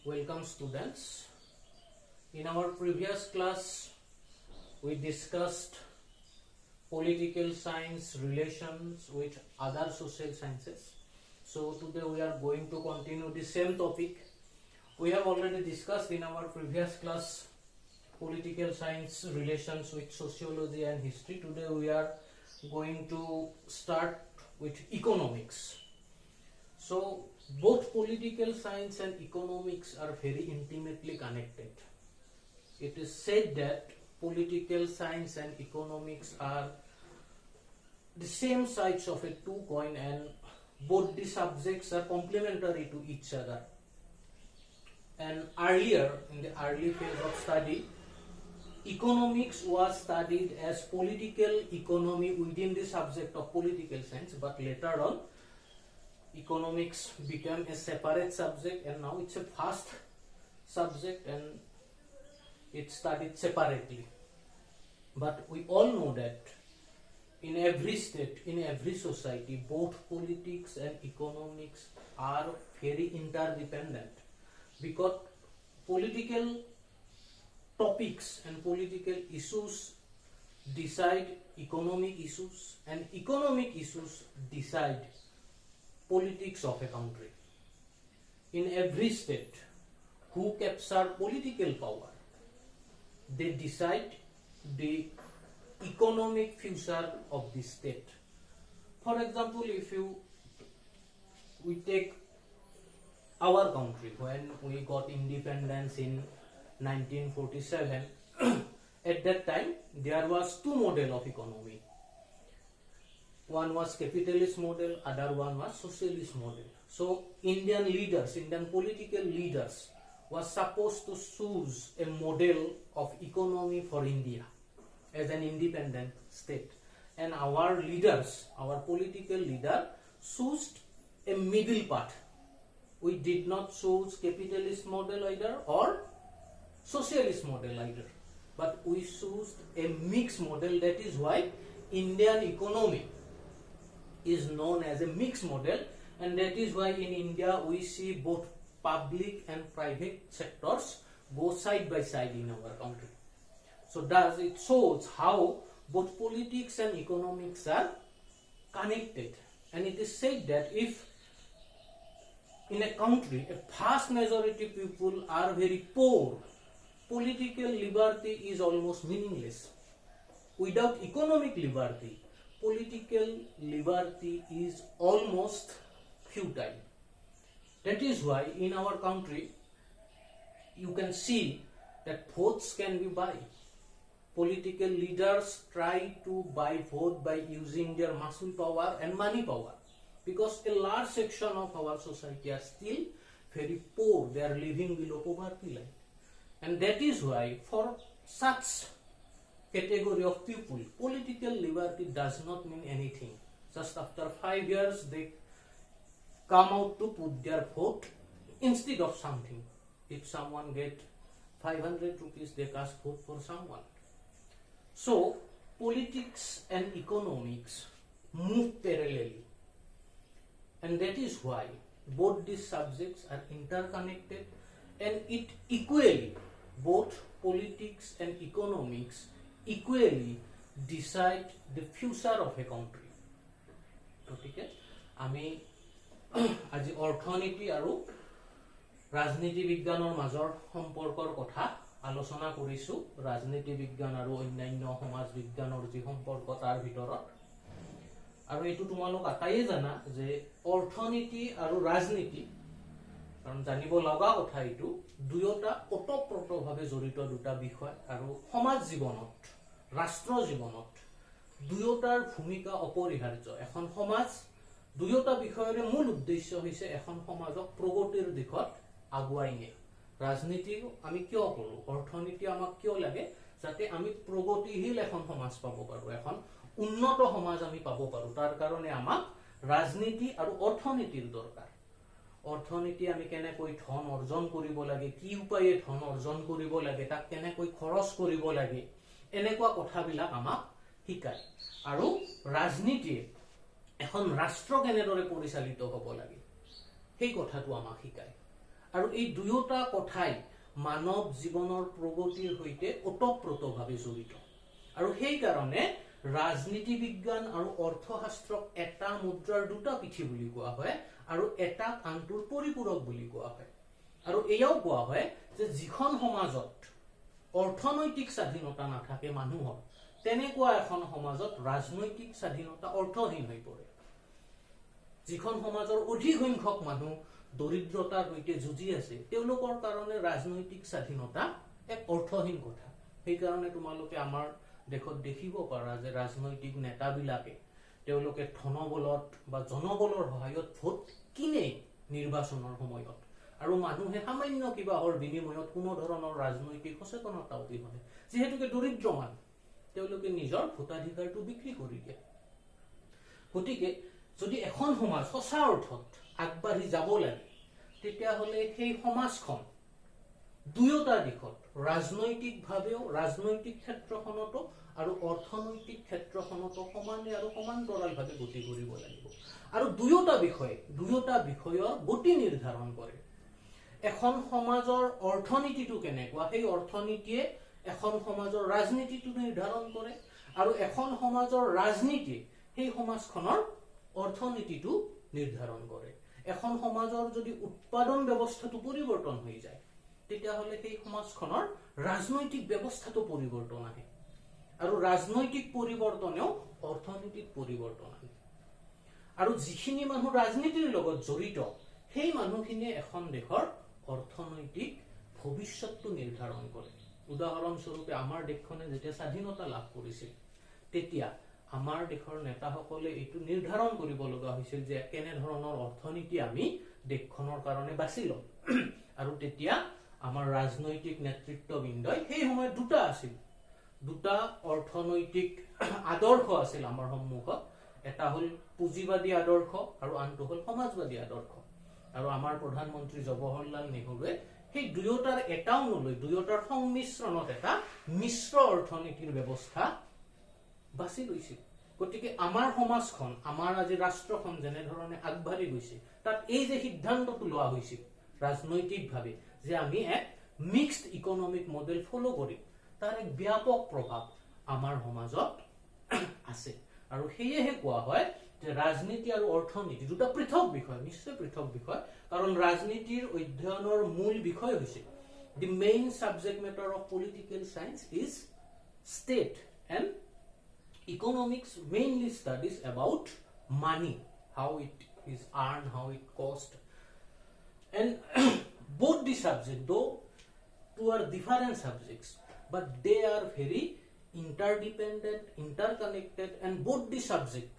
Welcome students. In our previous class we discussed political science relations with other social sciences. So today we are going to continue the same topic. We have already discussed in our previous class political science relations with sociology and history. Today we are going to start with economics. So both political science and economics are very intimately connected. It is said that political science and economics are the same sides of a two coin, and both the subjects are complementary to each other. And earlier, in the early phase of study, economics was studied as political economy within the subject of political science, but later on economics became a separate subject, and now it's a vast subject and it's studied separately. But we all know that in every state, in every society, both politics and economics are very interdependent, because political topics and political issues decide economic issues, and economic issues decide politics of a country. In every state, who capture political power, they decide the economic future of the state. For example, if we take our country, when we got independence in 1947, at that time there was two models of economy. One was capitalist model, other one was socialist model. So Indian leaders, Indian political leaders was supposed to choose a model of economy for India as an independent state. And our leaders, our political leader, chose a middle path. We did not choose capitalist model either or socialist model either, but we chose a mixed model. That is why Indian economy is known as a mixed model, and that is why in India we see both public and private sectors go side by side in our country. So thus it shows how both politics and economics are connected. And it is said that if in a country a vast majority of people are very poor, political liberty is almost meaningless. Without economic liberty, political liberty is almost futile. That is why in our country you can see that votes can be bought. Political leaders try to buy vote by using their muscle power and money power, because a large section of our society are still very poor. They are living below poverty line, and that is why for such category of people, political liberty does not mean anything. Just after 5 years they come out to put their vote instead of something. If someone get 500 rupees, they cast vote for someone. So politics and economics move parallelly, and that is why both these subjects are interconnected, and it equally, both politics and economics equally decide the future of a country. Okay, আমি আজি অৰ্থনীতি আৰু ৰাজনীতি বিজ্ঞানৰ মাজৰ সম্পৰ্কৰ কথা আলোচনা কৰিছো। ৰাজনীতি বিজ্ঞান আৰু অন্যান্য সমাজ বিজ্ঞানৰ যি সম্পৰ্ক তাৰ ভিতৰত, আৰু এইটো তোমালোক আটাইয়ে জানা যে অৰ্থনীতি আৰু ৰাজনীতি, কাৰণ জানিব লগা কথা, এইটো দুয়োটা ওতঃপ্ৰোতভাৱে জড়িত দুটা বিষয়, আৰু সমাজ জীৱনত, ৰাষ্ট্ৰ জীৱনত দুয়োটাৰ ভূমিকা অপৰিহাৰ্য। এখন সমাজ দুয়োটা বিষয়ৰে মূল উদ্দেশ্য হৈছে এখন সমাজক প্ৰগতিৰ দিশত আগুৱাই নিয়া। ৰাজনীতি আমি কিয় কৰো, অৰ্থনীতি আমাক কিয় লাগে, যাতে আমি প্ৰগতিশীল এখন সমাজ পাব পাৰো, এখন উন্নত সমাজ আমি পাব পাৰো। তাৰ কাৰণে আমাক ৰাজনীতি আৰু অৰ্থনীতিৰ দৰকাৰ। অৰ্থনীতি আমি কেনেকৈ ধন অৰ্জন কৰিব লাগে, কি উপায়ে ধন অৰ্জন কৰিব লাগে, তাক কেনেকৈ খৰচ কৰিব লাগে, এনেকুৱা কথাবিলাক আমাক শিকায়। আৰু ৰাজনীতিয়ে এখন ৰাষ্ট্ৰ কেনেদৰে পৰিচালিত হ'ব লাগে সেই কথাটো আমাক শিকায়। আৰু এই দুয়োটা কথাই মানৱ জীৱনৰ প্ৰগতিৰ সৈতে ওতঃপ্ৰোতভাৱে জড়িত আৰু সেই কাৰণে ৰাজনীতি বিজ্ঞান আৰু অৰ্থশাস্ত্ৰক এটা মুদ্ৰাৰ দুটা পিঠি বুলি কোৱা হয় আৰু এটা আনটোৰ পৰিপূৰক বুলি কোৱা হয় আৰু এয়াও কোৱা হয় যে যিখন সমাজত অৰ্থনৈতিক স্বাধীনতা নাথাকে মানুহৰ তেনেকুৱা এখন সমাজত ৰাজনৈতিক স্বাধীনতা অৰ্থহীন হৈ পৰে যিখন সমাজৰ অধিক সংখ্যক মানুহ দৰিদ্ৰতাৰ সৈতে যুঁজি আছে তেওঁলোকৰ কাৰণে ৰাজনৈতিক স্বাধীনতা এক অৰ্থহীন কথা সেই কাৰণে তোমালোকে আমাৰ দেখত দেখিব পাৰা যে ৰাজনৈতিক নেতাবিলাকে তেওঁলোকে ধনবলত বা জনবলৰ সহায়ত ভোট কিনে নিৰ্বাচনৰ সময়ত আৰু মানুহে সামান্য কিবাহৰ বিনিময়ত কোনো ধৰণৰ ৰাজনৈতিক সচেতনতা অবিহনে যিহেতুকে দৰিদ্ৰ মানুহ তেওঁলোকে নিজৰ ভোটাধিকাৰটো বিক্ৰী কৰি দিয়ে গতিকে যদি এখন সমাজ সঁচা অৰ্থত আগবাঢ়ি যাব লাগে তেতিয়াহ'লে সেই সমাজখন দুয়োটা দিশত ৰাজনৈতিকভাৱেও ৰাজনৈতিক ক্ষেত্ৰখনতো আৰু অৰ্থনৈতিক ক্ষেত্ৰখনতো সমানে আৰু সমান্তৰালভাৱে গতি কৰিব লাগিব আৰু দুয়োটা বিষয়ৰ গতি নিৰ্ধাৰণ কৰে এখন সমাজৰ অৰ্থনীতিটো কেনেকুৱা সেই অৰ্থনীতিয়ে এখন সমাজৰ ৰাজনীতিটো নিৰ্ধাৰণ কৰে আৰু এখন সমাজৰ ৰাজনীতিয়ে সেই সমাজখনৰ অৰ্থনীতিটো নিৰ্ধাৰণ কৰে এখন সমাজৰ যদি উৎপাদন ব্যৱস্থাটো পৰিৱৰ্তন হৈ যায় তেতিয়াহ'লে সেই সমাজখনৰ ৰাজনৈতিক ব্যৱস্থাটো পৰিৱৰ্তন আহে আৰু ৰাজনৈতিক পৰিৱৰ্তনেও অৰ্থনীতিত পৰিৱৰ্তন আনে আৰু যিখিনি মানুহ ৰাজনীতিৰ লগত জড়িত সেই মানুহখিনিয়ে এখন দেশৰ অৰ্থনৈতিক ভৱিষ্যতটো নিৰ্ধাৰণ কৰে উদাহৰণস্বৰূপে আমাৰ দেশখনে যেতিয়া স্বাধীনতা লাভ কৰিছিল তেতিয়া আমাৰ দেশৰ নেতাসকলে এইটো নিৰ্ধাৰণ কৰিব লগা হৈছিল যে কেনে ধৰণৰ অৰ্থনীতি আমি দেশখনৰ কাৰণে বাছি ল'ম আৰু তেতিয়া আমাৰ ৰাজনৈতিক নেতৃত্ববৃন্দই সেই সময়ত দুটা অৰ্থনৈতিক আদৰ্শ আছিল আমাৰ সন্মুখত এটা হ'ল পুঁজিবাদী আদৰ্শ আৰু আনটো হ'ল সমাজবাদী আদৰ্শ আৰু আমাৰ প্ৰধানমন্ত্ৰী জৱাহৰলাল নেহৰুৱে সেই দুয়োটাৰ এটাও নলৈ দুয়োটাৰ সংমিশ্ৰণত এটা মিশ্ৰ অৰ্থনীতিৰ ব্যৱস্থা বাছি লৈছিল গতিকে আমাৰ সমাজখন আমাৰ আজি ৰাষ্ট্ৰখন যেনে ধৰণে আগবাঢ়ি গৈছে তাত এই যে সিদ্ধান্তটো লোৱা হৈছিল ৰাজনৈতিকভাৱে যে আমি এক মিক্সড ইকনমিক মডেল ফলো কৰিম তাৰ এক ব্যাপক প্ৰভাৱ আমাৰ সমাজত আছে আৰু সেয়েহে কোৱা হয় যে ৰাজনীতি আৰু অৰ্থনীতি দুটা পৃথক বিষয় নিশ্চয় পৃথক বিষয় কাৰণ ৰাজনীতিৰ অধ্যয়নৰ মূল বিষয় হৈছে the main subject matter of political science is state and economics mainly studies about money how it is earned how it cost and both the subjects though two are different subjects but they are very interdependent interconnected and both the subject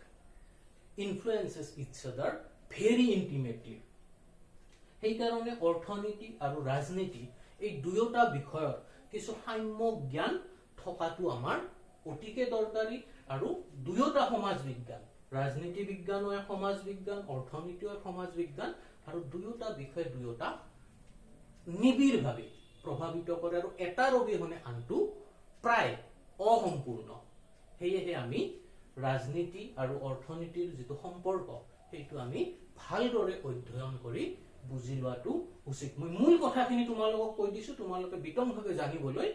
influences each other very intimately সেই কাৰণে অৰ্থনীতি আৰু ৰাজনীতি এই দুয়োটা বিষয়ৰ কিছু সাম্য জ্ঞান থকাটো আমাৰ অতিকে দৰকাৰী আৰু দুয়োটা সমাজ বিজ্ঞান ৰাজনীতি বিজ্ঞানো এক সমাজ বিজ্ঞান অৰ্থনীতিও এক সমাজ বিজ্ঞান আৰু দুয়োটা বিষয় দুয়োটা নিবিড়ভাৱে প্ৰভাৱিত কৰে আৰু এটাৰ অবিহনে আনটো প্ৰায় অসম্পূৰ্ণ সেয়েহে আমি ৰাজনীতি আৰু অৰ্থনীতিৰ যিটো সম্পৰ্ক সেইটো আমি ভালদৰে অধ্যয়ন কৰি বুজি লোৱাটো উচিত মই মূল কথাখিনি তোমালোকক কৈ দিছো তোমালোকে বিতংভাৱে জানিবলৈ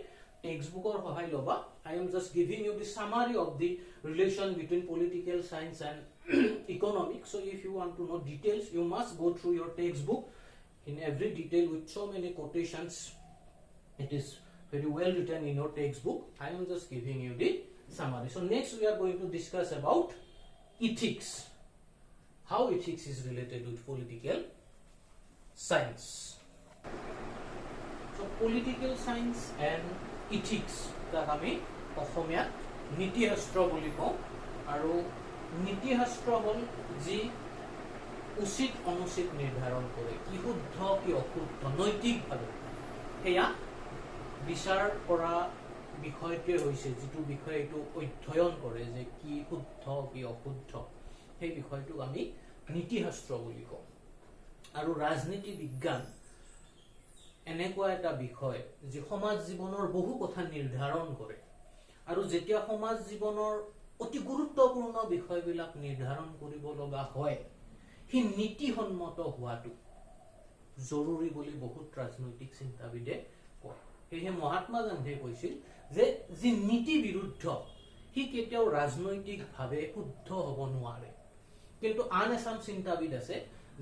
টেক্সটবুকৰ সহায় লবা I am just giving you the summary of the relation between political science and economics so if you want to know details you must go through your textbook in every detail with so many quotations it is very well written in your textbook I am just giving you the summary so next we are going to discuss about ethics how ethics is related with political science so political science and ethics that আমি অসমীয়াত নীতিশাস্ত্ৰ বুলি কওঁ আৰু নীতিশাস্ত্ৰ হ'ল যি উচিত অনুচিত নিৰ্ধাৰণ কৰে কি শুদ্ধ কি অশুদ্ধ নৈতিকভাৱে সেয়া বিচাৰ কৰা বিষয়টোৱে হৈছে যিটো বিষয় এইটো অধ্যয়ন কৰে যে কি শুদ্ধ কি অশুদ্ধ সেই বিষয়টোক আমি নীতিশাস্ত্ৰ বুলি কওঁ আৰু ৰাজনীতি বিজ্ঞান এনেকুৱা এটা বিষয় যে সমাজ জীৱনৰ বহু কথা নিৰ্ধাৰণ কৰে আৰু যেতিয়া সমাজ জীৱনৰ অতি গুৰুত্বপূৰ্ণ বিষয়বিলাক নিৰ্ধাৰণ কৰিব লগা হয় হি নীতিসন্মত হোৱাটো জৰুৰী বুলি বহুত ৰাজনৈতিক চিন্তাবিদে কয় সেয়ে মহাত্মা গান্ধীয়ে কৈছিল যে যি নীতি বিৰুদ্ধ সি কেতিয়াও ৰাজনৈতিকভাৱে শুদ্ধ হ'ব নোৱাৰে কিন্তু আন এচাম চিন্তাবিদ আছে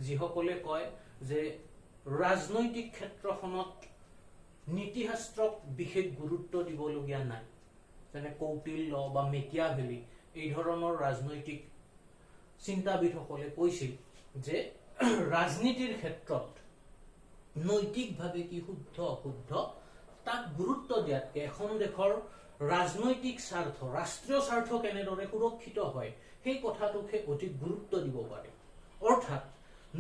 যিসকলে কয় যে ৰাজনৈতিক ক্ষেত্ৰখনত নীতিশাস্ত্ৰক বিশেষ গুৰুত্ব দিবলগীয়া নাই যেনে কৌটিল্য বা মেকিয়াভেলি এই ধৰণৰ ৰাজনৈতিক চিন্তাবিদসকলে কৈছিল যে ৰাজনীতিৰ ক্ষেত্ৰত নৈতিকভাৱে কি শুদ্ধ অশুদ্ধ তাক গুৰুত্ব দিয়াতকে এখন দেশৰ ৰাজনৈতিক স্বাৰ্থ ৰাষ্ট্ৰীয় স্বাৰ্থ কেনেদৰে সুৰক্ষিত হয় সেই কথাটোকে অধিক গুৰুত্ব দিব পাৰে অৰ্থাৎ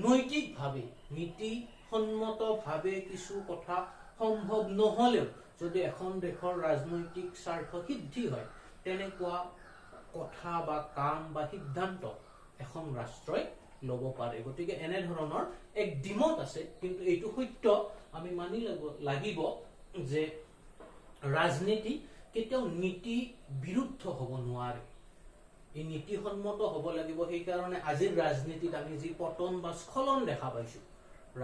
নৈতিকভাৱে নীতিসন্মতভাৱে কিছু কথা সম্ভৱ নহলেও যদি এখন দেশৰ ৰাজনৈতিক স্বাৰ্থ সিদ্ধি হয় তেনেকুৱা কথা বা কাম বা সিদ্ধান্ত এখন ৰাষ্ট্ৰই লব পাৰে গতিকে এনে ধৰণৰ এক দ্বিমত আছে কিন্তু এইটো সত্য আমি মানি লাগিব যে ৰাজনীতি কেতিয়াও নীতি বিৰুদ্ধ হ'ব নোৱাৰে এই নীতিসন্মত হ'ব লাগিব সেই কাৰণে আজিৰ ৰাজনীতিত আমি যি পতন বা স্খলন দেখা পাইছো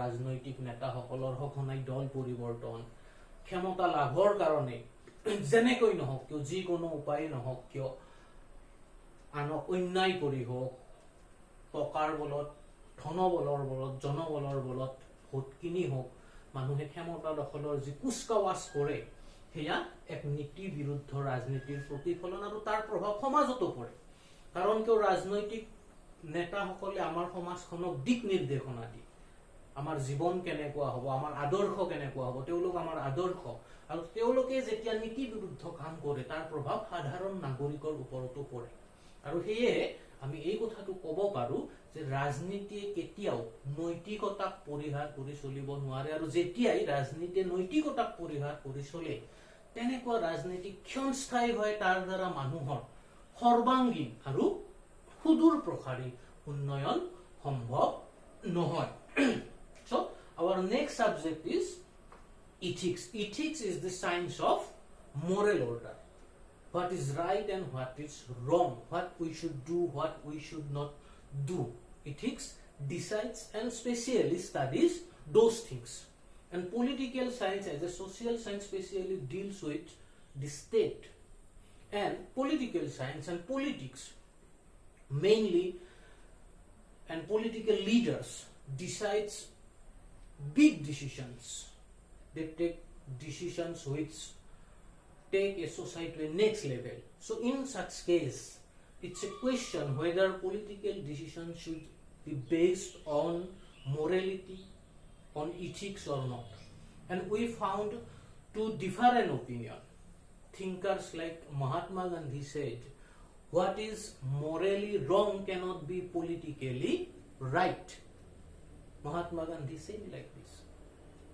ৰাজনৈতিক নেতাসকলৰ সঘনাই দল পৰিৱৰ্তন ক্ষমতা লাভৰ কাৰণে যেনেকৈ নহওক কিয় যিকোনো উপায় নহওক কিয় আনক অন্যায় কৰি হওক টকাৰ বলত ধনবলৰ বলত জনবলৰ বলত ভোট কিনি হওক মানুহে ক্ষমতা দখলৰ যি কুচকাৱাজ কৰে সেয়া এক নীতি বিৰুদ্ধ ৰাজনীতিৰ প্ৰতিফলন আৰু তাৰ প্ৰভাৱ সমাজতো পৰে কাৰণ কিয় ৰাজনৈতিক নেতাসকলে আমাৰ সমাজখনক দিক নিৰ্দেশনা দিয়ে আমাৰ জীৱন কেনেকুৱা হ'ব আমাৰ আদৰ্শ কেনেকুৱা হ'ব তেওঁলোক আমাৰ আদৰ্শ আৰু তেওঁলোকে যেতিয়া নীতি বিৰুদ্ধ কাম কৰে তাৰ প্ৰভাৱ সাধাৰণ নাগৰিকৰ ওপৰতো পৰে আৰু সেয়ে আমি এই কথাটো ক'ব পাৰো যে ৰাজনীতিয়ে কেতিয়াও নৈতিকতাক পৰিহাৰ কৰি চলিব নোৱাৰে আৰু যেতিয়াই ৰাজনীতিয়ে নৈতিকতাক পৰিহাৰ কৰি চলে তেনেকুৱা ৰাজনীতি ক্ষণস্থায়ী হয় তাৰ দ্বাৰা মানুহৰ সৰ্বাংগীন আৰু সুদূৰ প্ৰসাৰী উন্নয়ন সম্ভৱ নহয় So our next subject is ethics. Ethics is the science of moral order. What is right and what is wrong, what we should do, what we should not do. Ethics decides and specially studies those things. And political science as a social science specially deals with the state. And political science and politics mainly and political leaders decides big decisions. They take decisions which take a society to a next level. So in such case, it's a question whether political decisions should be based on morality, on ethics or not. And we found two different opinions. Thinkers like Mahatma Gandhi said, what is morally wrong cannot be politically right. Mahatma Gandhi said like this.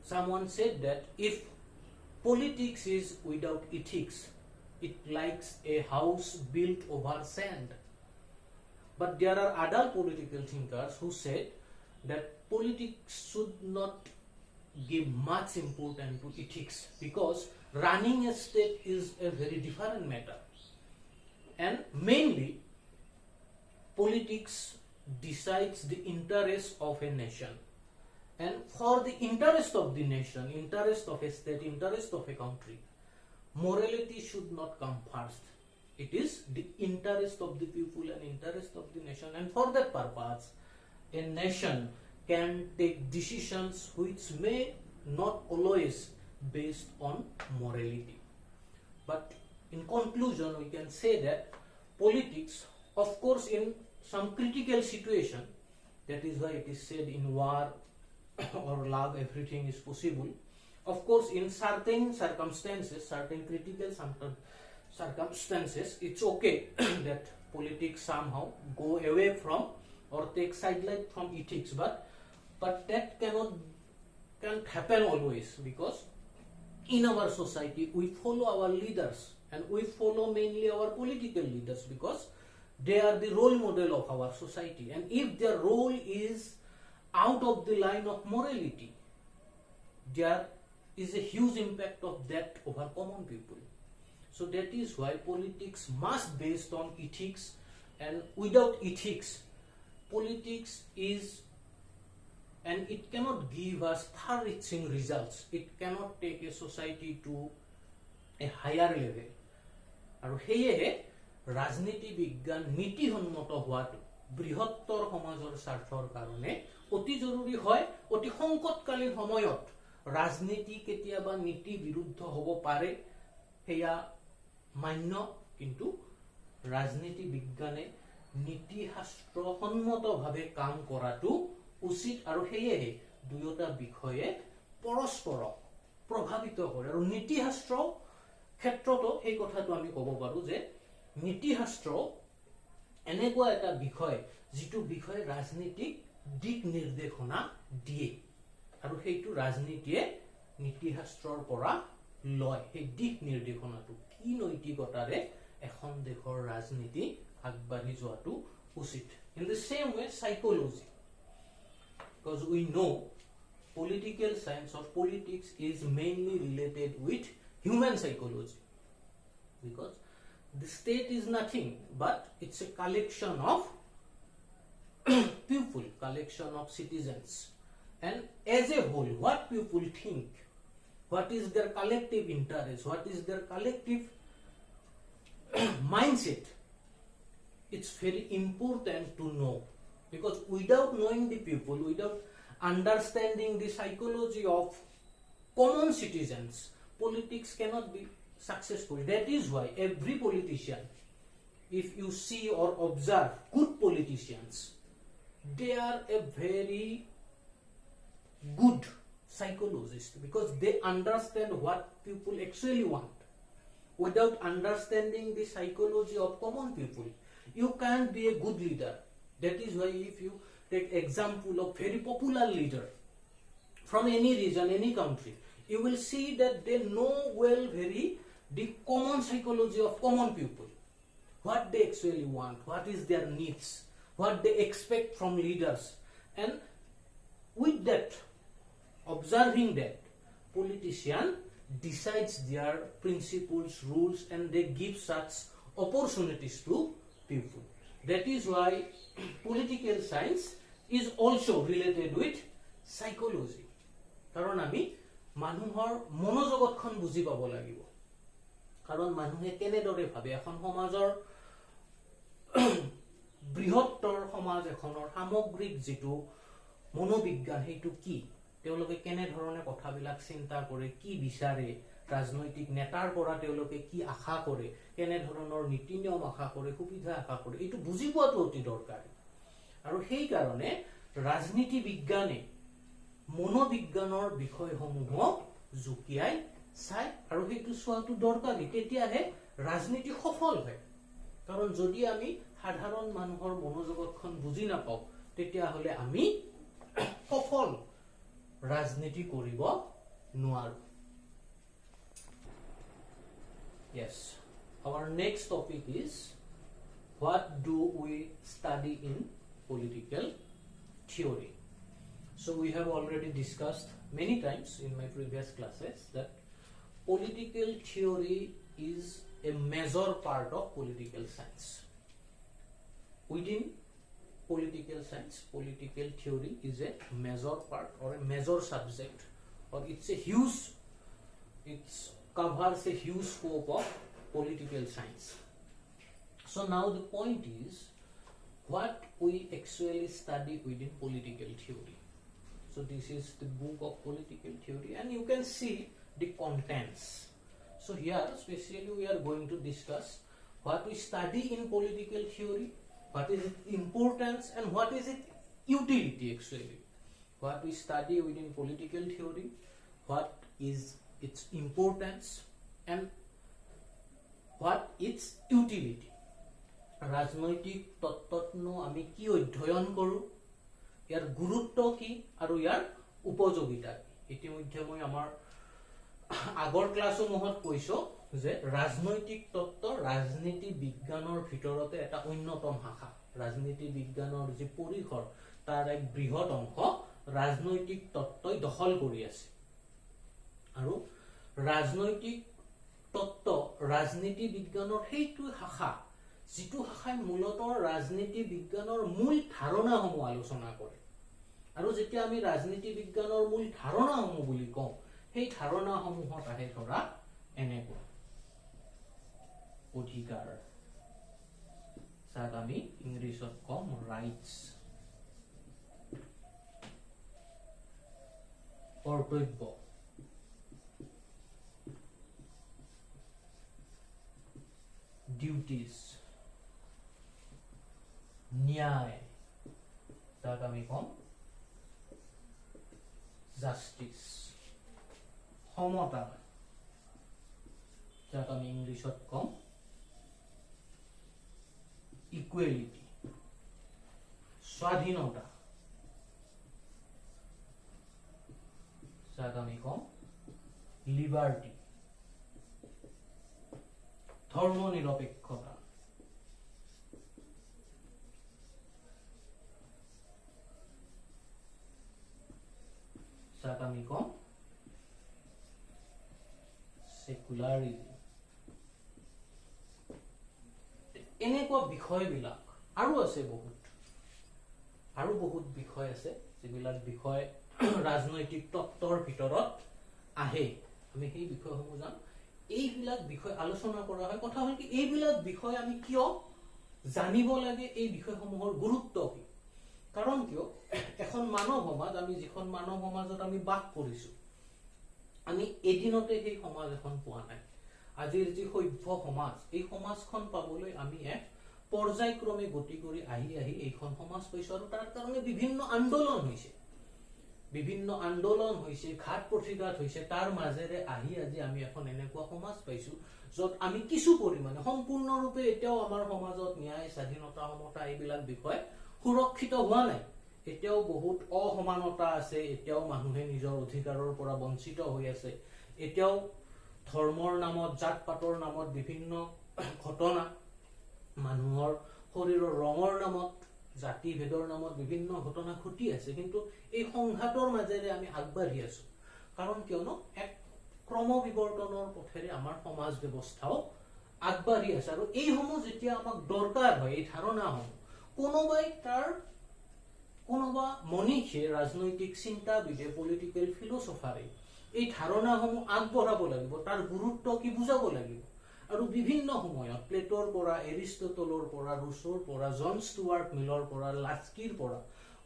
Someone said that if politics is without ethics, it likes a house built over sand. But there are other political thinkers who said that politics should not give much importance to ethics because running a state is a very different matter. And mainly, politics decides the interest of a nation. And for the interest of the nation, interest of a state, interest of a country, morality should not come first. It is the interest of the people and interest of the nation. And for that purpose, a nation can take decisions which may not always based on morality. But in conclusion, we can say that politics, of course, in some critical situation, that is why it is said in war or love everything is possible. Of course, in certain circumstances, certain critical circumstances, it's okay that politics somehow go away from or take sideline from ethics, but that can't happen always, because in our society we follow our leaders and we follow mainly our political leaders because they are the role model of our society, and if their role is out of the line of morality, there is a huge impact of that over common people. So that is why politics must be based on ethics, and without ethics, politics is and it cannot give us far-reaching results. It cannot take a society to a higher level. আৰু হেয়ে ৰাজনীতি বিজ্ঞান নীতিসন্মত হোৱাটো বৃহত্তৰ সমাজৰ স্বাৰ্থৰ কাৰণে অতি জৰুৰী হয়। অতি সংকটকালীন সময়ত ৰাজনীতি কেতিয়াবা নীতি বিৰুদ্ধ হ'ব পাৰে, হেয়া মান্য, কিন্তু ৰাজনীতি বিজ্ঞানে নীতি শাস্ত্ৰ সন্মতভাৱে কাম কৰাটো উচিত। আৰু হেয়ে দুয়োটা বিষয়ে পৰস্পৰক প্ৰভাৱিত কৰে। আৰু নীতি শাস্ত্ৰ ক্ষেত্ৰতো এই কথাটো আমি ক'ব পাৰো যে নীতি শাস্ত্ৰ এনেকুৱা এটা বিষয় যিটো বিষয়ে ৰাজনীতিক দিক নিৰ্দেশনা দিয়ে, আৰু সেইটো ৰাজনীতিয়ে নীতি শাস্ত্ৰৰ পৰা লয়। সেই দিক নিৰ্দেশনাটো কি নৈতিকতাৰে এখন দেশৰ ৰাজনীতি আগবাঢ়ি যোৱাটো উচিত। In the same way, psychology, because we know political science or politics is mainly related with human psychology, because the state is nothing but it's a collection of people, collection of citizens, and as a whole what people think, what is their collective interest, what is their collective mindset, it's very important to know, because without knowing the people, without understanding the psychology of common citizens, politics cannot be successful. That is why every politician, if you see or observe good politicians, they are a very good psychologist, because they understand what people actually want. Without understanding the psychology of common people, you can't be a good leader. That is why if you take example of very popular leader from any region, any country, you will see that they know well very the common psychology of common people, what they actually want, what is their needs, what they expect from leaders, and with that, observing that, politician decides their principles, rules, and they give such opportunities to people. That is why political science is also related with psychology. কারণ আমি মানুহৰ মনোজগতখন বুজি পাব লাগিব। কাৰণ মানুহে কেনেদৰে ভাবে, এখন সমাজৰ বৃহত্তৰ সমাজ এখনৰ সামগ্ৰিক যেটো মনোবিজ্ঞান হেতু কি, তেওঁলোকে কেনে ধৰণে কথাবিলাক চিন্তা কৰে, কি বিচাৰে, ৰাজনৈতিক নেতাৰ পৰা তেওঁলোকে কি আশা কৰে, কেনে ধৰণৰ নীতি নিয়ম আশা কৰে, সুবিধা আশা কৰে, এইটো বুজি পোৱাটো অতি দৰকাৰী। আৰু সেই কাৰণে ৰাজনীতি বিজ্ঞানে মনোবিজ্ঞানৰ বিষয়সমূহক জুকিয়াই চাই, আৰু সেইটো চোৱাটো দৰকাৰী, তেতিয়াহে ৰাজনীতি সফল হয়। কাৰণ যদি আমি সাধাৰণ মানুহৰ মনোজগতখন বুজি নাপাওঁ, তেতিয়াহ'লে আমি সফল ৰাজনীতি কৰিব নোৱাৰো। Yes, our next topic is what do we study in political theory. So we have already discussed many times in my previous classes that political theory is a major part of political science. Within political science, political theory is a major part or a major subject, or it's a huge, it covers a huge scope of political science. So now the point is what we actually study within political theory. So this is the book of political theory, and you can see the contents. So here especially we are going to discuss what we study in political theory, what is its importance, and what is its utility actually. What we study within political theory, what is its importance, and what its utility. ৰাজনৈতিক তত্ত্বনো আমি কি অধ্যয়ন কৰো, ইয়াৰ গুৰুত্ব কি, আৰু ইয়াৰ উপযোগিতা কি। ইতিমধ্যে মই আমাৰ আগৰ ক্লাছসমূহত কৈছো যে ৰাজনৈতিক তত্ত্ব ৰাজনীতি বিজ্ঞানৰ ভিতৰতে এটা অন্যতম শাখা। ৰাজনীতি বিজ্ঞানৰ যে পৰিসৰ তাৰ এক বৃহৎ অংশ ৰাজনৈতিক তত্ত্বই দখল কৰি আছে। আৰু ৰাজনৈতিক তত্ত্ব ৰাজনীতি বিজ্ঞানৰ সেইটো শাখা যিটো শাখাই মূলতঃ ৰাজনীতি বিজ্ঞানৰ মূল ধাৰণাসমূহ আলোচনা কৰে। আৰু যেতিয়া আমি ৰাজনীতি বিজ্ঞানৰ মূল ধাৰণাসমূহ বুলি কওঁ সেই ধাৰণাসমূহত আহে ধৰা এনেকুৱা অধিকাৰ যাক আমি ইংলিছত কম ৰাইটস কৰ্তব্য ডিউটিজ ন্যায় যাক আমি কম জাস্টিস সমতা যাক আমি ইংলিছত কম ইকুৱেলিটি স্বাধীনতা যাক আমি কম লিবাৰ্টি ধৰ্ম নিৰপেক্ষতা যাক আমি কম সেকুলাৰিজম এনেকুৱা বিষয়বিলাক আৰু আছে বহুত বিষয় আছে যিবিলাক বিষয় ৰাজনৈতিক তত্ত্বৰ ভিতৰত আহে আমি সেই বিষয়সমূহ জান এইবিলাক বিষয় আলোচনা কৰা হয় কথা হ'ল কি এইবিলাক বিষয় আমি কিয় জানিব লাগে এই বিষয়সমূহৰ গুৰুত্ব কি কাৰণ কিয় এখন মানৱ সমাজ আমি যিখন মানৱ সমাজত আমি বাস কৰিছো আমি এদিনতে সেই সমাজ এখন পোৱা নাই আজিৰ যি সভ্য সমাজ এই সমাজখন পাবলৈ আমি এক পৰ্যায়ক্ৰমে গতি কৰি আহি এইখন সমাজ পাইছো আৰু তাৰ কাৰণে বিভিন্ন আন্দোলন হৈছে ঘাট প্ৰতিঘাত হৈছে তাৰ মাজেৰে আহি আজি আমি এখন এনেকুৱা সমাজ পাইছো যত আমি কিছু পৰিমাণে সম্পূৰ্ণৰূপে এতিয়াও আমাৰ সমাজত ন্যায় স্বাধীনতা সমতা এইবিলাক বিষয় সুৰক্ষিত হোৱা নাই এতিয়াও বহুত অসমানতা আছে এতিয়াও মানুহে নিজৰ অধিকাৰৰ পৰা বঞ্চিত হৈ আছে এতিয়াও ধৰ্মৰ নামত জাত পাতৰ নামত বিভিন্ন ঘটনা মানুহৰ শৰীৰৰ ৰঙৰ নামত জাতি ভেদৰ নামত বিভিন্ন ঘটনা ঘটি আছে কিন্তু এই সংঘাতৰ মাজেৰে আমি আগবাঢ়ি আছো কাৰণ কিয়নো এক ক্ৰমবিৱৰ্তনৰ পথেৰে আমাৰ সমাজ ব্যৱস্থাও আগবাঢ়ি আছে আৰু এইসমূহ যেতিয়া আমাক দৰকাৰ হয় এই ধাৰণাসমূহ কোনোবা মনীষে ৰাজনৈতিক চিন্তাবিদে পলিটিকেল ফিলচফাৰে এই ধাৰণাসমূহ আগবঢ়াব লাগিব তাৰ গুৰুত্ব কি বুজাব লাগিব আৰু বিভিন্ন সময়ত প্লেটৰ পৰা এৰিষ্টটলৰ পৰা ৰুছৰ পৰা জন ষ্টুৱাৰ্ট মিলৰ পৰা লাস্কিৰ পৰা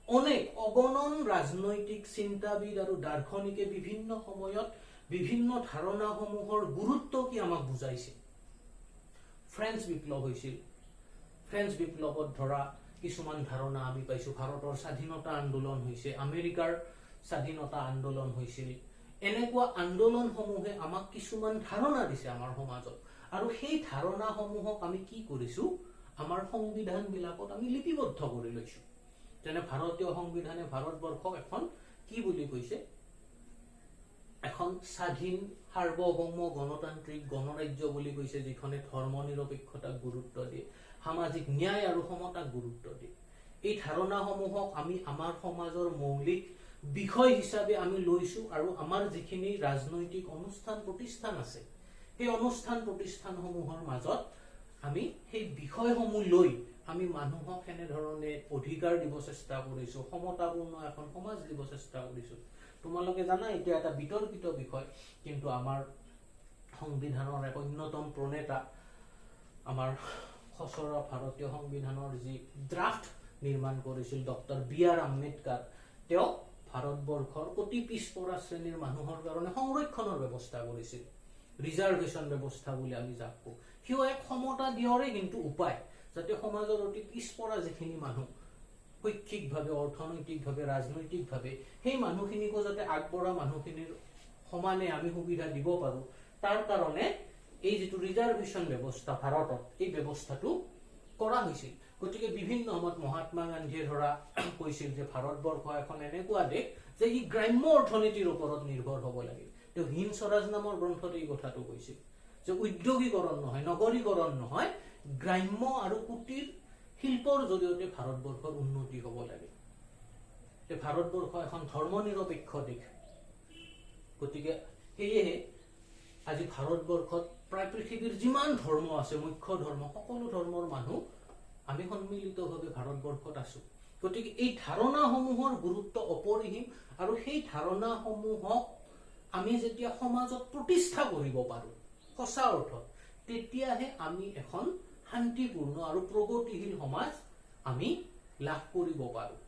অনেক অগণন ৰাজনৈতিক চিন্তাবিদ আৰু দাৰ্শনিকে বিভিন্ন সময়ত বিভিন্ন ধাৰণাসমূহৰ গুৰুত্ব কি আমাক বুজাইছে ফ্ৰেঞ্চ বিপ্লৱ হৈছিল ফ্ৰেঞ্চ বিপ্লৱত ধৰা কিছুমান ধাৰণা আমি পাইছো ভাৰতৰ স্বাধীনতা আন্দোলন হৈছে আমেৰিকাৰ স্বাধীনতা আন্দোলন হৈছিল এনেকুৱা আন্দোলনসমূহে আমাক কিছুমান ধাৰণা দিছে আমাৰ সমাজত আৰু সেই ধাৰণাসমূহক আমি কি কৰিছো আমাৰ সংবিধান বিলাকত আমি লিপিবদ্ধ কৰি লৈছো যেনে ভাৰতীয় সংবিধানে ভাৰতবৰ্ষক এখন কি বুলি কৈছে এখন স্বাধীন সাৰ্বভৌম গণতান্ত্ৰিক গণৰাজ্য বুলি কৈছে যিখনে ধৰ্ম নিৰপেক্ষতাক গুৰুত্ব দিয়ে সামাজিক ন্যায় আৰু সমতাক গুৰুত্ব দিয়ে এই ধাৰণাসমূহক আমি আমাৰ সমাজৰ মৌলিক বিষয় হিচাপে আমি লৈছো আৰু আমাৰ যিখিনি ৰাজনৈতিক অনুষ্ঠান প্ৰতিষ্ঠান আছে সেই অনুষ্ঠান প্ৰতিষ্ঠানসমূহৰ মাজত আমি সেই বিষয়সমূহ লৈ আমি মানুহক এনেধৰণে অধিকাৰ দিব চেষ্টা কৰিছো সমতাপূৰ্ণ এখন সমাজ দিব চেষ্টা কৰিছো তোমালোকে জানা এতিয়া এটা বিতৰ্কিত বিষয় কিন্তু আমাৰ সংবিধানৰ এক অন্যতম প্ৰণেতা আমাৰ খচৰা ভাৰতীয় সংবিধানৰ যি ড্ৰাফট নিৰ্মাণ কৰিছিল ডক্টৰ বি.আৰ. আম্বেদকাৰ তেওঁ ভাৰতবৰ্ষৰ অতি পিছপৰা শ্ৰেণীৰ মানুহৰ কাৰণে সংৰক্ষণৰ ব্যৱস্থা কৰিছিল ৰিজাৰ্ভেশ্যন ব্যৱস্থা বুলি আমি যাক কওঁ সিও এক সমতা দিয়ৰে কিন্তু উপায় যাতে সমাজৰ অতি পিছপৰা যিখিনি মানুহ শৈক্ষিকভাৱে অৰ্থনৈতিকভাৱে ৰাজনৈতিকভাৱে সেই মানুহখিনিকো যাতে আগবঢ়া মানুহখিনিৰ সমানে আমি সুবিধা দিব পাৰো তাৰ কাৰণে এই যিটো ৰিজাৰ্ভেশ্যন ব্যৱস্থা ভাৰতত এই ব্যৱস্থাটো কৰা হৈছিল গতিকে বিভিন্ন সময়ত মহাত্মা গান্ধীয়ে ধৰা কৈছিল যে ভাৰতবৰ্ষ এখন এনেকুৱা দেশ যে ই গ্ৰাম্য অৰ্থনীতিৰ ওপৰত নিৰ্ভৰ হ'ব লাগে তেওঁ হিন্দ স্বৰাজ নামৰ গ্ৰন্থত এই কথাটো কৈছিল যে উদ্যোগীকৰণ নহয় নগৰীকৰণ নহয় গ্ৰাম্য আৰু কুটিৰ শিল্পৰ জৰিয়তে ভাৰতবৰ্ষৰ উন্নতি হ'ব লাগে যে ভাৰতবৰ্ষ এখন ধৰ্ম নিৰপেক্ষ দেশ গতিকে সেয়েহে আজি ভাৰতবৰ্ষত প্ৰায় পৃথিৱীৰ যিমান ধৰ্ম আছে মুখ্য ধৰ্ম সকলো ধৰ্মৰ মানুহ আমি সন্মিলিতভাৱে ভাৰতবৰ্ষত আছো গতিকে এই ধাৰণাসমূহৰ গুৰুত্ব অপৰিসীম আৰু সেই ধাৰণাসমূহক আমি যেতিয়া সমাজত প্ৰতিষ্ঠা কৰিব পাৰোঁ সঁচা অৰ্থত তেতিয়াহে আমি এখন শান্তিপূৰ্ণ আৰু প্ৰগতিশীল সমাজ আমি লাভ কৰিব পাৰোঁ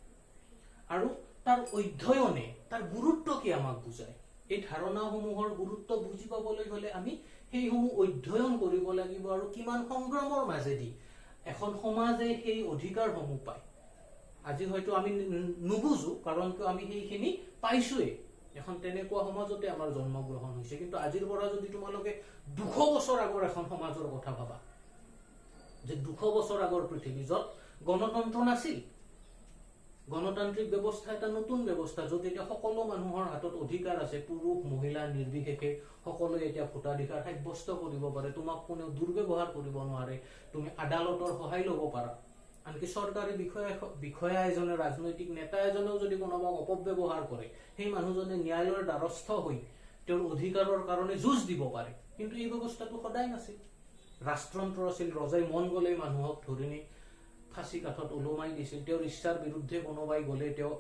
আৰু তাৰ অধ্যয়নে তাৰ গুৰুত্ব কি আমাক বুজায় এই ধাৰণাসমূহৰ গুৰুত্ব বুজি পাবলৈ হ'লে আমি সেইসমূহ অধ্যয়ন কৰিব লাগিব আৰু কিমান সংগ্ৰামৰ মাজেদি এখন সমাজে সেই অধিকাৰসমূহ পায় আজি হয়তো আমি নুবুজো কাৰণ কিয় আমি সেইখিনি পাইছোৱে এখন তেনেকুৱা সমাজতে আমাৰ জন্মগ্ৰহণ হৈছে কিন্তু আজিৰ পৰা যদি তোমালোকে 200 বছৰ আগৰ এখন সমাজৰ কথা ভাবা যে 200 বছৰ আগৰ পৃথিৱী য'ত গণতন্ত্ৰ নাছিল গণতান্ত্ৰিক ব্যৱস্থা এটা নতুন ব্যৱস্থা য'ত এতিয়া সকলো মানুহৰ হাতত অধিকাৰ আছে পুৰুষ মহিলা নিৰ্বিশেষে সকলোৱে এতিয়া ভোটাধিকাৰ সাব্যস্ত কৰিব পাৰে তোমাক কোনেও দুৰ্ব্যৱহাৰ কৰিব নোৱাৰে তুমি আদালতৰ সহায় ল'ব পাৰা আনকি চৰকাৰী বিষয়া এজনে ৰাজনৈতিক নেতা এজনেও যদি কোনোবাক অপব্যৱহাৰ কৰে সেই মানুহজনে ন্যায়ালয়ৰ দ্বাৰস্থ হৈ তেওঁৰ অধিকাৰৰ কাৰণে যুঁজ দিব পাৰে কিন্তু এই ব্যৱস্থাটো সদায় নাছিল ৰাষ্ট্ৰযন্ত্ৰ আছিল ৰজাই মন গ'লে মানুহক ধৰি নি ফাঁচি কাঠত ওলোমাই দিছিল তেওঁৰ ইচ্ছাৰ বিৰুদ্ধে কোনোবাই গ'লে তেওঁ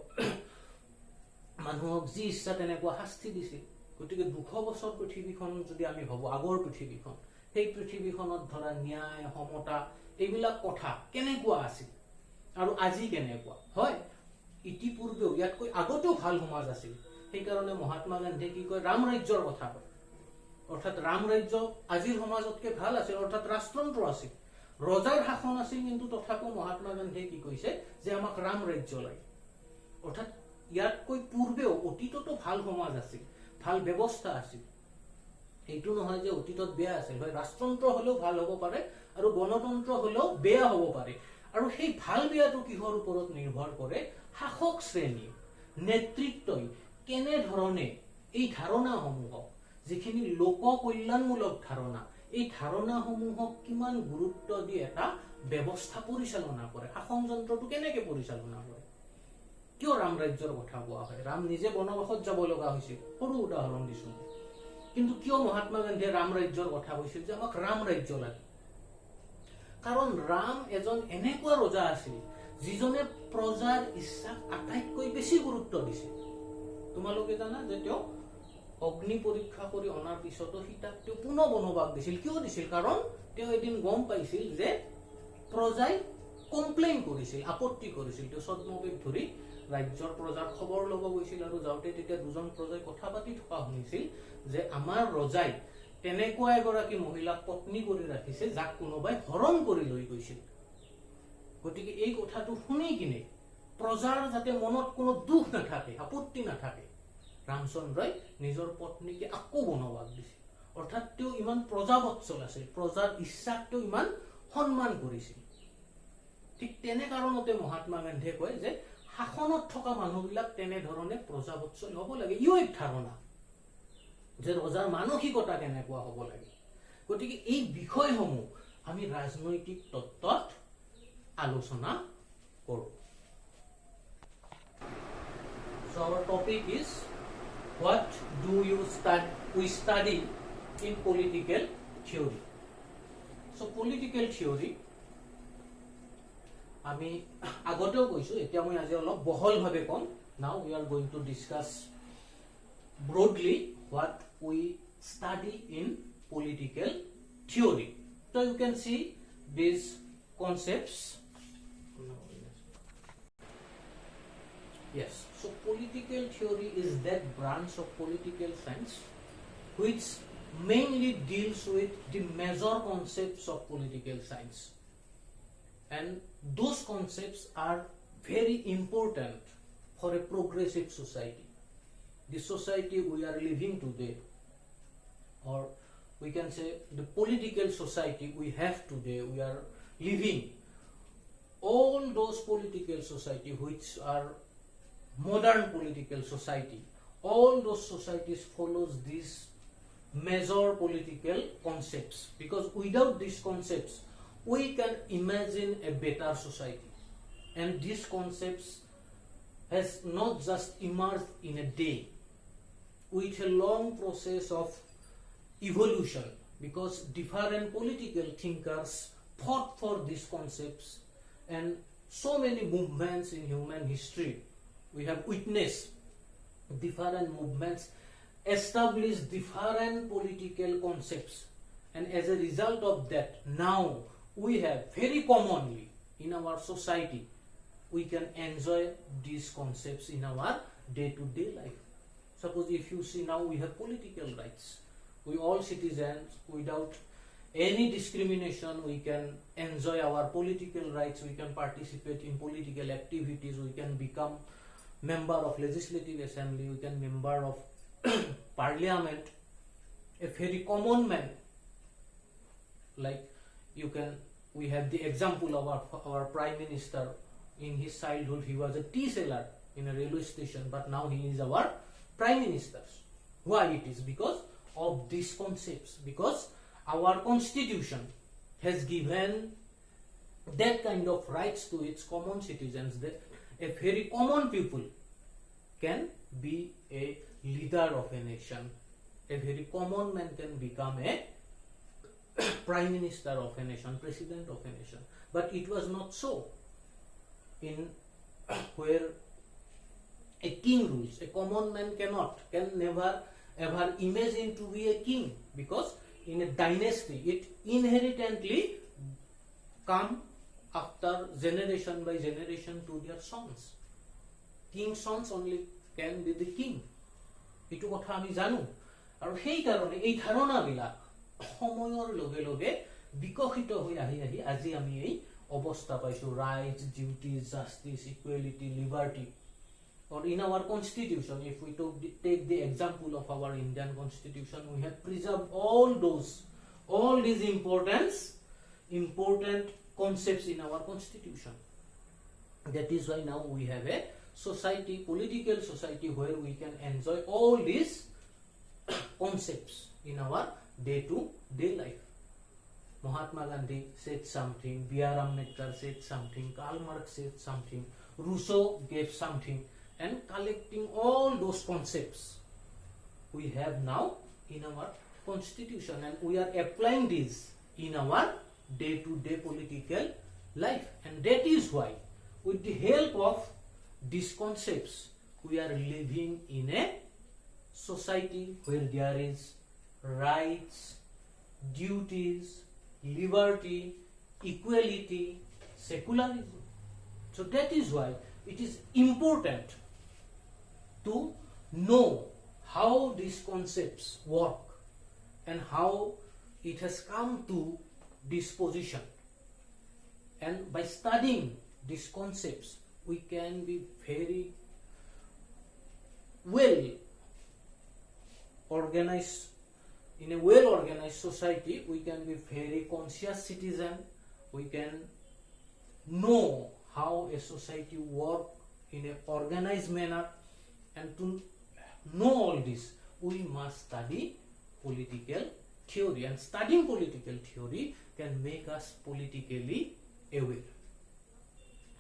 মানুহক যি ইচ্ছা তেনেকুৱা শাস্তি দিছিল গতিকে 200 বছৰ পৃথিৱীখন যদি আমি ভাবো আগৰ পৃথিৱীখন সেই পৃথিৱীখনত ধৰা ন্যায় সমতা এইবিলাক কথা কেনেকুৱা আছিল আৰু আজি কেনেকুৱা হয় ইতিপূৰ্বেও ইয়াতকৈ আগতেও ভাল সমাজ আছিল সেইকাৰণে মহাত্মা গান্ধীয়ে কি কয় ৰাম ৰাজ্যৰ কথা কয় অৰ্থাৎ ৰাম ৰাজ্য আজিৰ সমাজতকৈ ভাল আছিল অৰ্থাৎ ৰাষ্ট্ৰযন্ত্ৰ আছিল ৰজাৰ শাসন আছিল কিন্তু তথাপিও মহাত্মা গান্ধীয়ে কি কৈছে যে আমাক ৰাম ৰাজ্য লাগে অৰ্থাৎ ইয়াতকৈ পূৰ্বেও অতীততো ভাল সমাজ আছিল ভাল ব্যৱস্থা আছিল এইটো নহয় যে অতীতত বেয়া আছিল হয় ৰাষ্ট্ৰযন্ত্ৰ হলেও ভাল হ'ব পাৰে আৰু গণতন্ত্ৰ হলেও বেয়া হ'ব পাৰে আৰু সেই ভাল বেয়াটো কিহৰ ওপৰত নিৰ্ভৰ কৰে শাসক শ্ৰেণী নেতৃত্বই কেনে ধৰণে এই ধাৰণাসমূহক যিখিনি লোক কল্যাণমূলক ধাৰণা এই ধাৰণাসমূহক কিমান গুৰুত্ব দি এটা ব্যৱস্থা পৰিচালনা কৰে শাসন যন্ত্ৰটো কেনেকে পৰিচালনা কৰে কিয় ৰাম ৰাজ্যৰ কথা কোৱা হয় ৰাম নিজে বনবাসত যাব লগা হৈছিল সৰু উদাহৰণ দিছো কিন্তু কিয় মহাত্মা গান্ধীয়ে ৰাম ৰাজ্যৰ কথা কৈছিল যে আমাক ৰাম ৰাজ্য লাগে কাৰণ ৰাম এজন এনেকুৱা ৰজা আছিল যিজনে প্ৰজাৰ ইচ্ছাক আটাইতকৈ বেছি গুৰুত্ব দিছিল তোমালোকে জানা যে তেওঁ অগ্নি পৰীক্ষা কৰি অনাৰ পিছতো সীতাক তেওঁ পুনৰ বনবাস দিছিল কিয় দিছিল কাৰণ তেওঁ এদিন গম পাইছিল যে প্ৰজাই কমপ্লেইন কৰিছিল আপত্তি কৰিছিল তেওঁ ছদ্মবেশ ধৰি ৰাজ্যৰ প্ৰজাৰ খবৰ ল'ব গৈছিল আৰু যাওঁতে তেতিয়া দুজন প্ৰজাই কথা পাতি থকা শুনিছিল যে আমাৰ ৰজাই তেনেকুৱা এগৰাকী মহিলাক পত্নী কৰি ৰাখিছে যাক কোনোবাই হৰণ কৰি লৈ গৈছিল গতিকে এই কথাটো শুনি কিনে প্ৰজাৰ যাতে মনত কোনো দুখ নাথাকে আপত্তি নাথাকে ৰামচন্দ্ৰই নিজৰ পত্নীকে আকৌ বনবাস দিছিল অৰ্থাৎ তেওঁ ইমান প্ৰজাবৎসল আছিল প্ৰজাৰ ইচ্ছাক তেওঁ ইমান সন্মান কৰিছিল ঠিক তেনে কাৰণতে মহাত্মা গান্ধীয়ে কয় যে শাসনত থকা মানুহবিলাক তেনেধৰণে প্ৰজাবৎসল হ'ব লাগে ইও এক ধাৰণা যে ৰজাৰ মানসিকতা কেনেকুৱা হ'ব লাগে গতিকে এই বিষয়সমূহ আমি ৰাজনৈতিক তত্ত্বত আলোচনা কৰোঁ So our topic is what do we study in political theory so political theory আমি আগতেও কৈছো এতিয়া মই আজি অলপ বহলভাৱে কম now we are going to discuss broadly what we study in political theory so you can see these concepts yes so political theory is that branch of political science which mainly deals with the major concepts of political science and those concepts are very important for a progressive society the society we are living today or we can say the political society we have today we are living all those political society which are modern political society all those societies follows these major political concepts because without these concepts we can imagine a better society and these concepts has not just emerged in a day with a long process of evolution because different political thinkers fought for these concepts and so many movements in human history. We have witnessed different movements establish different political concepts, and as a result of that, now we have very commonly in our society we can enjoy these concepts in our day-to-day life. Suppose if you see, now we have political rights. We all citizens, without any discrimination, we can enjoy our political rights, we can participate in political activities, we can become member of legislative assembly, we can member of parliament. A very common man, like we have the example of our prime minister. In his childhood he was a tea seller in a railway station, but now he is our prime minister. Why it is? Because of these concepts, because our constitution has given that kind of rights to its common citizens, that a very common people can be a leader of a nation. A very common man can become a prime minister of a nation, president of a nation. But it was not so. In where a king rules, a common man can never ever imagine to be a king, because in a dynasty it inherently come after generation by generation to their sons. King's sons only can be the king. Itu kotha ami janu. Aru hei karone ei dharona bila সময়ৰ লগে লগে বিকশিত হৈ আহি আজি আমি এই অৱস্থা পাইছো, rights, duties, justice, equality, liberty. Or in our constitution, if we take the example of our Indian constitution, we have preserved all these important concepts in our constitution. That is why now we have a society, political society, where we can enjoy all these concepts in our day-to-day life. Mahatma Gandhi said something, B.R. Ambedkar said something, Karl Marx said something, Rousseau gave something, and collecting all those concepts we have now in our constitution, and we are applying this in our day-to-day political life. And that is why, with the help of these concepts, we are living in a society where there is rights, duties, liberty, equality, secularism. So that is why it is important to know how these concepts work and how it has come to this position. And by studying these concepts, we can be very well organized. In a well-organized society, we can be very conscious citizen. We can know how a society works in an organized manner. And to know all this, we must study political theory. And studying political theory can make us politically aware.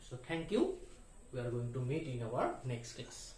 So thank you. We are going to meet in our next class.